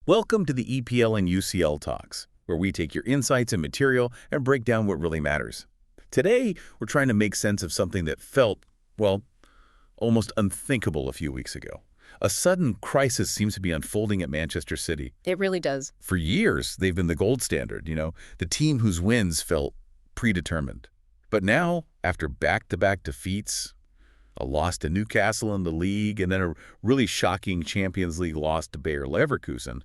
Welcome to the EPL and UCL Talks, where we take your insights and material and break down what really matters. Today, we're trying to make sense of something that felt, well, almost unthinkable a few weeks ago. A sudden crisis seems to be unfolding at Manchester City. It really does. For years, they've been the gold standard, the team whose wins felt predetermined. But now, after back-to-back defeats, a loss to Newcastle in the league, and then a really shocking Champions League loss to Bayer Leverkusen,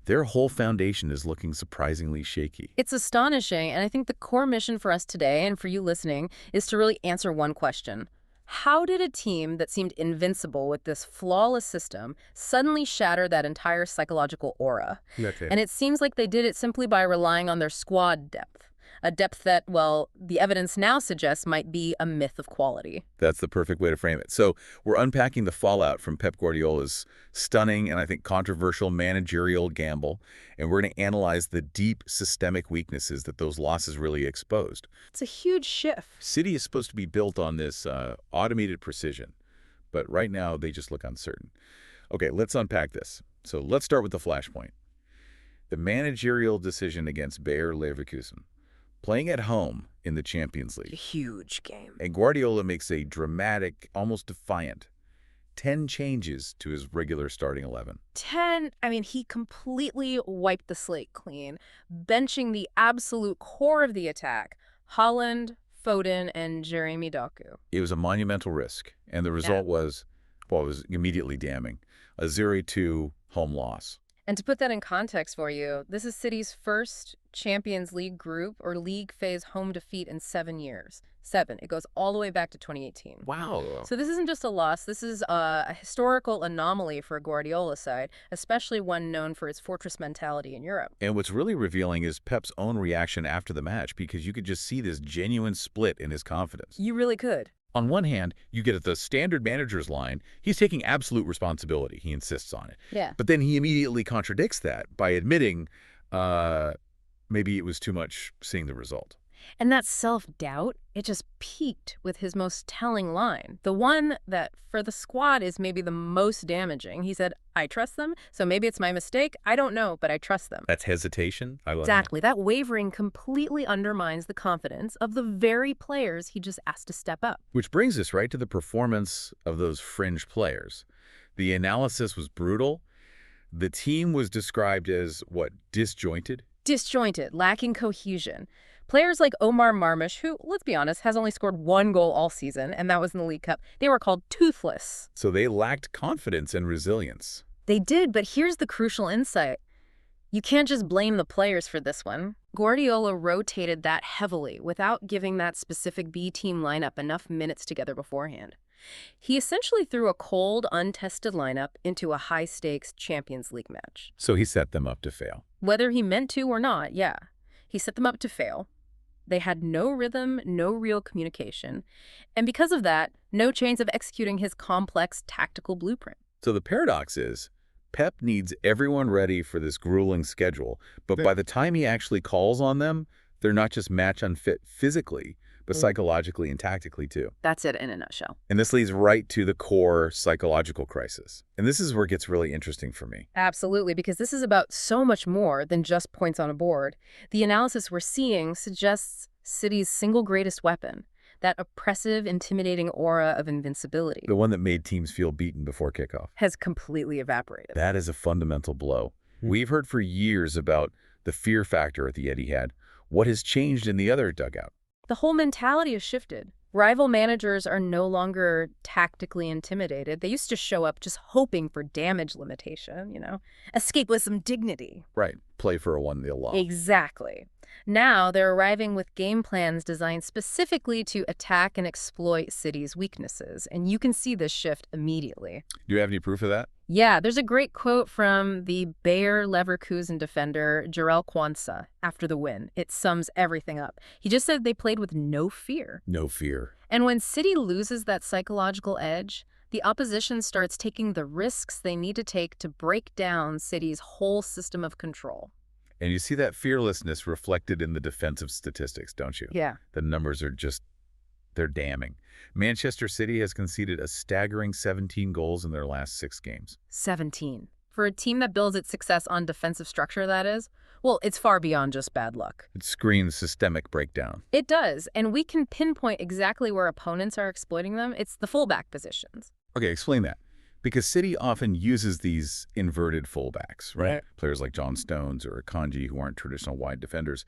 their whole foundation is looking surprisingly shaky. It's astonishing, and I think the core mission for us today, and for you listening, is to really answer one question. How did a team that seemed invincible with this flawless system suddenly shatter that entire psychological aura? Okay. And it seems like they did it simply by relying on their squad depth. A depth that, well, the evidence now suggests might be a myth of quality. That's the perfect way to frame it. So we're unpacking the fallout from Pep Guardiola's stunning and I think controversial managerial gamble, and we're going to analyze the deep systemic weaknesses that those losses really exposed. It's a huge shift. City is supposed to be built on this automated precision, but right now they just look uncertain. Okay, let's unpack this. So let's start with the flashpoint. The managerial decision against Bayer Leverkusen. Playing at home in the Champions A League. huge game. And Guardiola makes a dramatic, almost defiant, 10 changes to his regular starting 11. He completely wiped the slate clean, benching the absolute core of the attack, Haaland, Foden, and Jeremy Doku. It was a monumental risk, and the result was, well, it was immediately damning. A 0-2 home loss. And to put that in context for you, this is City's first Champions League group or league phase home defeat in 7 years. 7. It goes all the way back to 2018. Wow. So this isn't just a loss. This is a historical anomaly for a Guardiola side, especially one known for its fortress mentality in Europe. And what's really revealing is Pep's own reaction after the match, because you could just see this genuine split in his confidence. You really could. On one hand, you get at the standard manager's line, he's taking absolute responsibility. He insists on it. Yeah. But then he immediately contradicts that by admitting maybe it was too much seeing the result. And that self-doubt, it just peaked with his most telling line. The one that, for the squad, is maybe the most damaging. He said, I trust them, so maybe it's my mistake. I don't know, but I trust them. That's hesitation? I love Exactly. That wavering completely undermines the confidence of the very players he just asked to step up. Which brings us right to the performance of those fringe players. The analysis was brutal. The team was described as, what, disjointed? Disjointed, lacking cohesion. Players like Omar Marmush, who, let's be honest, has only scored 1 goal all season, and that was in the League Cup, they were called toothless. So they lacked confidence and resilience. They did, but here's the crucial insight. You can't just blame the players for this one. Guardiola rotated that heavily without giving that specific B-team lineup enough minutes together beforehand. He essentially threw a cold, untested lineup into a high-stakes Champions League match. So he set them up to fail. Whether he meant to or not, yeah. He set them up to fail. They had no rhythm, no real communication, and because of that, no chance of executing his complex tactical blueprint. So the paradox is, Pep needs everyone ready for this grueling schedule, but by the time he actually calls on them, they're not just match unfit physically, but psychologically and tactically too. That's it in a nutshell. And this leads right to the core psychological crisis. And this is where it gets really interesting for me. Absolutely, because this is about so much more than just points on a board. The analysis we're seeing suggests City's single greatest weapon, that oppressive, intimidating aura of invincibility, The one that made teams feel beaten before kickoff. has completely evaporated. That is a fundamental blow. We've heard for years about the fear factor at the Etihad. What has changed in the other dugout? The whole mentality has shifted. Rival managers are no longer tactically intimidated. They used to show up just hoping for damage limitation, escape with some dignity. Right. Play for a 1-0 loss. Exactly. Now they're arriving with game plans designed specifically to attack and exploit City's weaknesses, and you can see this shift immediately. Do you have any proof of that? Yeah, there's a great quote from the Bayer Leverkusen defender, Jarell Quansah, after the win. It sums everything up. He just said they played with no fear. No fear. And when City loses that psychological edge, the opposition starts taking the risks they need to take to break down City's whole system of control. And you see that fearlessness reflected in the defensive statistics, don't you? Yeah. The numbers are just, they're damning. Manchester City has conceded a staggering 17 goals in their last 6 games. 17. For a team that builds its success on defensive structure, that is, well, it's far beyond just bad luck. It screams systemic breakdown. It does, and we can pinpoint exactly where opponents are exploiting them. It's the fullback positions. Okay, explain that. Because City often uses these inverted fullbacks, right? Right. Players like John Stones or Akanji who aren't traditional wide defenders.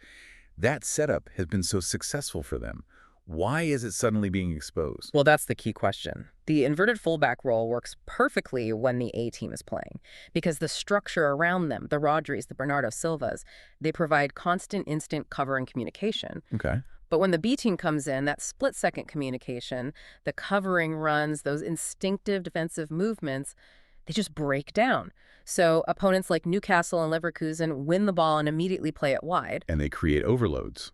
That setup has been so successful for them. Why is it suddenly being exposed? Well, that's the key question. The inverted fullback role works perfectly when the A team is playing because the structure around them, the Rodris, the Bernardo Silvas, they provide constant, instant cover and communication. Okay. But when the B team comes in, that split-second communication, the covering runs, those instinctive defensive movements, they just break down. So opponents like Newcastle and Leverkusen win the ball and immediately play it wide. And they create overloads.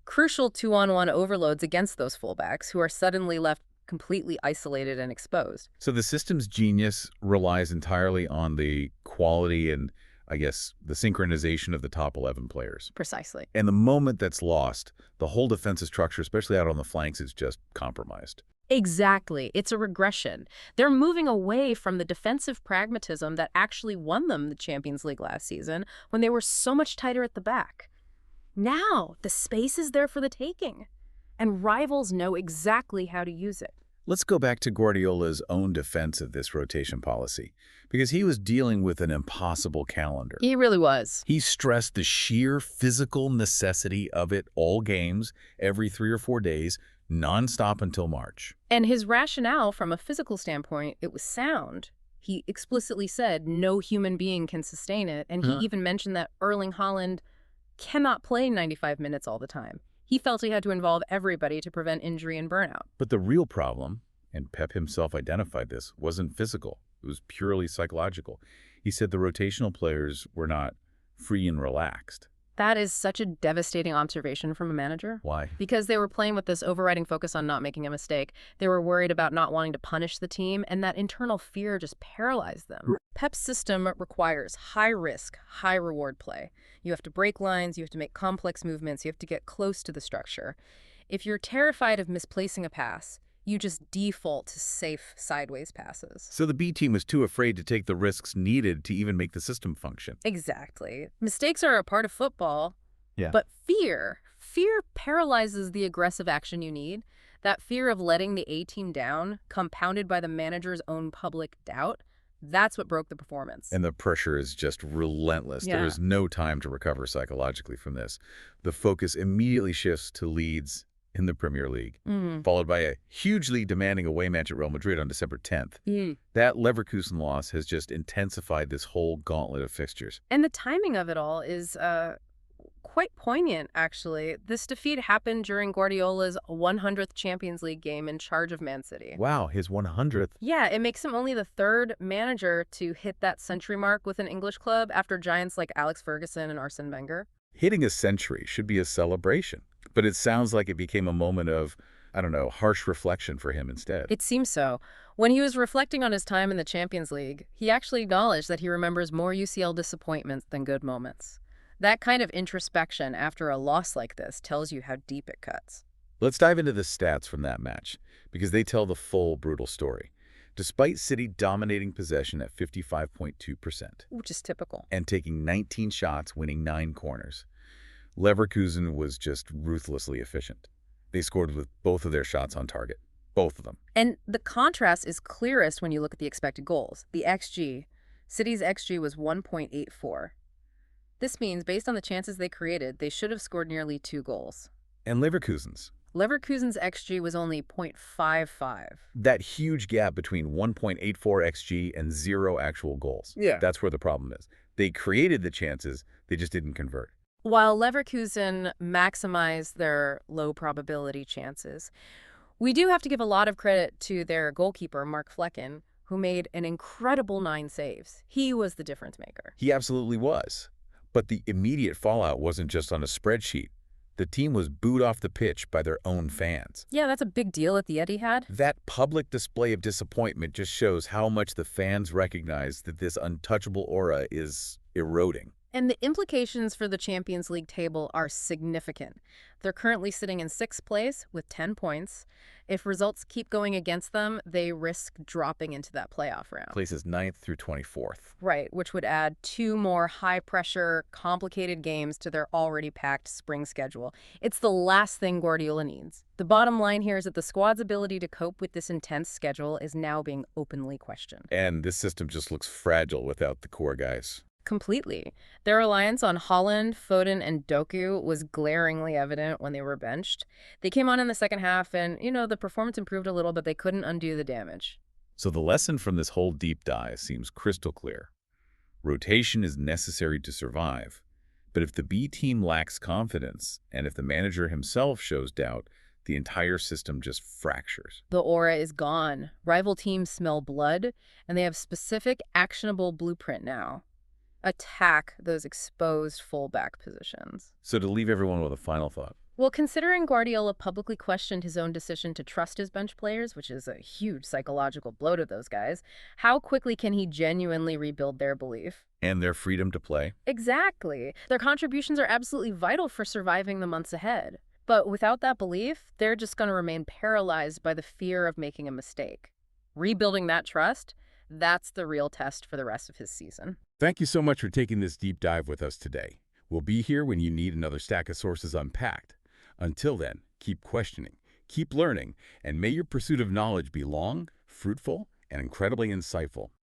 Crucial two-on-one overloads against those fullbacks who are suddenly left completely isolated and exposed. So the system's genius relies entirely on the quality and, I guess, the synchronization of the top 11 players. Precisely. And the moment that's lost, the whole defensive structure, especially out on the flanks, is just compromised. Exactly. It's a regression. They're moving away from the defensive pragmatism that actually won them the Champions League last season when they were so much tighter at the back. Now, the space is there for the taking, and rivals know exactly how to use it. Let's go back to Guardiola's own defense of this rotation policy, because he was dealing with an impossible calendar. He really was. He stressed the sheer physical necessity of it all games, every 3 or 4 days, nonstop until March. And his rationale from a physical standpoint, it was sound. He explicitly said no human being can sustain it, and he even mentioned that Erling Haaland cannot play 95 minutes all the time. He felt he had to involve everybody to prevent injury and burnout. But the real problem, and Pep himself identified this, wasn't physical. It was purely psychological. He said the rotational players were not free and relaxed. That is such a devastating observation from a manager. Why? Because they were playing with this overriding focus on not making a mistake. They were worried about not wanting to punish the team, and that internal fear just paralyzed them. Pep's system requires high-risk, high-reward play. You have to break lines, you have to make complex movements, you have to get close to the structure. If you're terrified of misplacing a pass, you just default to safe sideways passes. So the B team was too afraid to take the risks needed to even make the system function. Exactly. Mistakes are a part of football, Yeah. but fear paralyzes the aggressive action you need. That fear of letting the A team down, compounded by the manager's own public doubt, that's what broke the performance. And the pressure is just relentless. Yeah. There is no time to recover psychologically from this. The focus immediately shifts to Leeds in the Premier League, followed by a hugely demanding away match at Real Madrid on December 10th. That Leverkusen loss has just intensified this whole gauntlet of fixtures. And the timing of it all is quite poignant, actually. This defeat happened during Guardiola's 100th Champions League game in charge of Man City. Wow, his 100th. Yeah, it makes him only the third manager to hit that century mark with an English club after giants like Alex Ferguson and Arsene Wenger. Hitting a century should be a celebration, but it sounds like it became a moment of, I don't know, harsh reflection for him instead. It seems so. When he was reflecting on his time in the Champions League, he actually acknowledged that he remembers more UCL disappointments than good moments. That kind of introspection after a loss like this tells you how deep it cuts. Let's dive into the stats from that match, because they tell the full brutal story. Despite City dominating possession at 55.2%, Which is typical. and taking 19 shots, winning 9 corners, Leverkusen was just ruthlessly efficient. They scored with both of their shots on target. Both of them. And the contrast is clearest when you look at the expected goals. The XG. City's XG was 1.84. This means, based on the chances they created, they should have scored nearly 2 goals. And Leverkusen's. Leverkusen's XG was only 0.55. That huge gap between 1.84 XG and 0 actual goals. Yeah. That's where the problem is. They created the chances, they just didn't convert. While Leverkusen maximized their low probability chances, we do have to give a lot of credit to their goalkeeper, Mark Flecken, who made an incredible 9 saves. He was the difference maker. He absolutely was. But the immediate fallout wasn't just on a spreadsheet. The team was booed off the pitch by their own fans. Yeah, that's a big deal at the Etihad. That public display of disappointment just shows how much the fans recognize that this untouchable aura is eroding. And the implications for the Champions League table are significant. They're currently sitting in sixth place with 10 points. If results keep going against them, they risk dropping into that playoff round. Places ninth through 24th. Right, which would add two more high-pressure, complicated games to their already packed spring schedule. It's the last thing Guardiola needs. The bottom line here is that the squad's ability to cope with this intense schedule is now being openly questioned. And this system just looks fragile without the core guys. Completely. Their reliance on Holland, Foden, and Doku was glaringly evident when they were benched. They came on in the second half and, the performance improved a little, but they couldn't undo the damage. So the lesson from this whole deep dive seems crystal clear. Rotation is necessary to survive, but if the B team lacks confidence and if the manager himself shows doubt, the entire system just fractures. The aura is gone. Rival teams smell blood, and they have specific, actionable blueprint now. Attack those exposed fullback positions. So to leave everyone with a final thought, Well, considering Guardiola publicly questioned his own decision to trust his bench players, which is a huge psychological blow to those guys, how quickly can he genuinely rebuild their belief? and their freedom to play, Exactly. Their contributions are absolutely vital for surviving the months ahead. But without that belief, they're just going to remain paralyzed by the fear of making a mistake. Rebuilding that trust, that's the real test for the rest of his season. thank you so much for taking this deep dive with us today. We'll be here when you need another stack of sources unpacked. Until then, keep questioning, keep learning, and may your pursuit of knowledge be long, fruitful, and incredibly insightful.